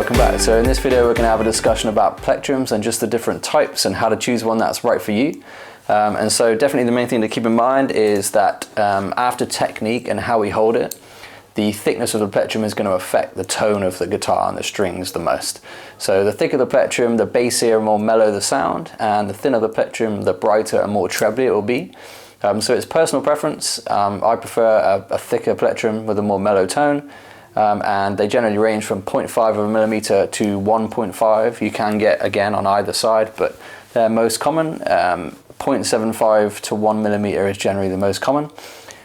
welcome back. So in this video we're going to have a discussion about plectrums and just the different types and how to choose one that's right for you. And so definitely the main thing to keep in mind is that after technique and how we hold it, the thickness of the plectrum is going to affect the tone of the guitar and the strings the most. So the thicker the plectrum, the bassier and more mellow the sound, and the thinner the plectrum, the brighter and more trebly it will be. So it's personal preference. I prefer a thicker plectrum with a more mellow tone. And they generally range from 0.5 of a millimeter to 1.5. You can get again on either side, but they're most common. 0.75 to 1 millimeter is generally the most common.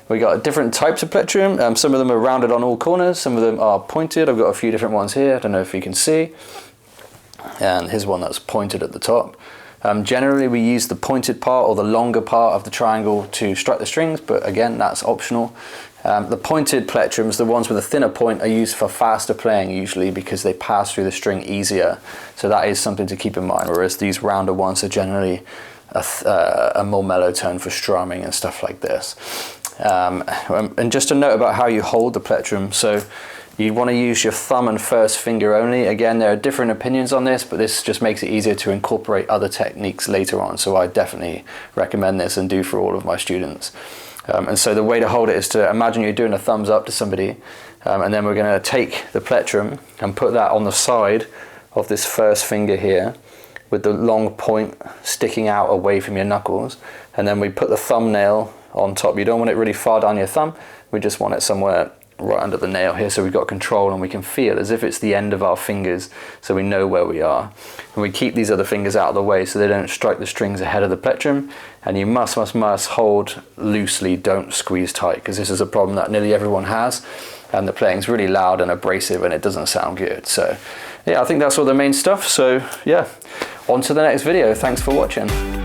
We got different types of plectrum. Some of them are rounded on all corners, some of them are pointed. I've got a few different ones here, I don't know if you can see. And here's one that's pointed at the top. Generally we use the pointed part or the longer part of the triangle to strike the strings, but again that's optional. The pointed plectrums, the ones with a thinner point, are used for faster playing usually because they pass through the string easier. So that is something to keep in mind, whereas these rounder ones are generally a more mellow tone for strumming and stuff like this. And just a note about how you hold the plectrum. So you want to use your thumb and first finger only. Again, there are different opinions on this, but this just makes it easier to incorporate other techniques later on. So I definitely recommend this and do for all of my students. And so the way to hold it is to imagine you're doing a thumbs up to somebody, and then we're going to take the plectrum and put that on the side of this first finger here with the long point sticking out away from your knuckles, and then we put the thumbnail on top. You don't want it really far down your thumb, we just want it somewhere right under the nail here, so we've got control and we can feel as if it's the end of our fingers, so we know where we are. And we keep these other fingers out of the way so they don't strike the strings ahead of the plectrum. And you must hold loosely, don't squeeze tight, because this is a problem that nearly everyone has, and the playing's really loud and abrasive and it doesn't sound good. So yeah, I think that's all the main stuff. So yeah, on to the next video. Thanks for watching.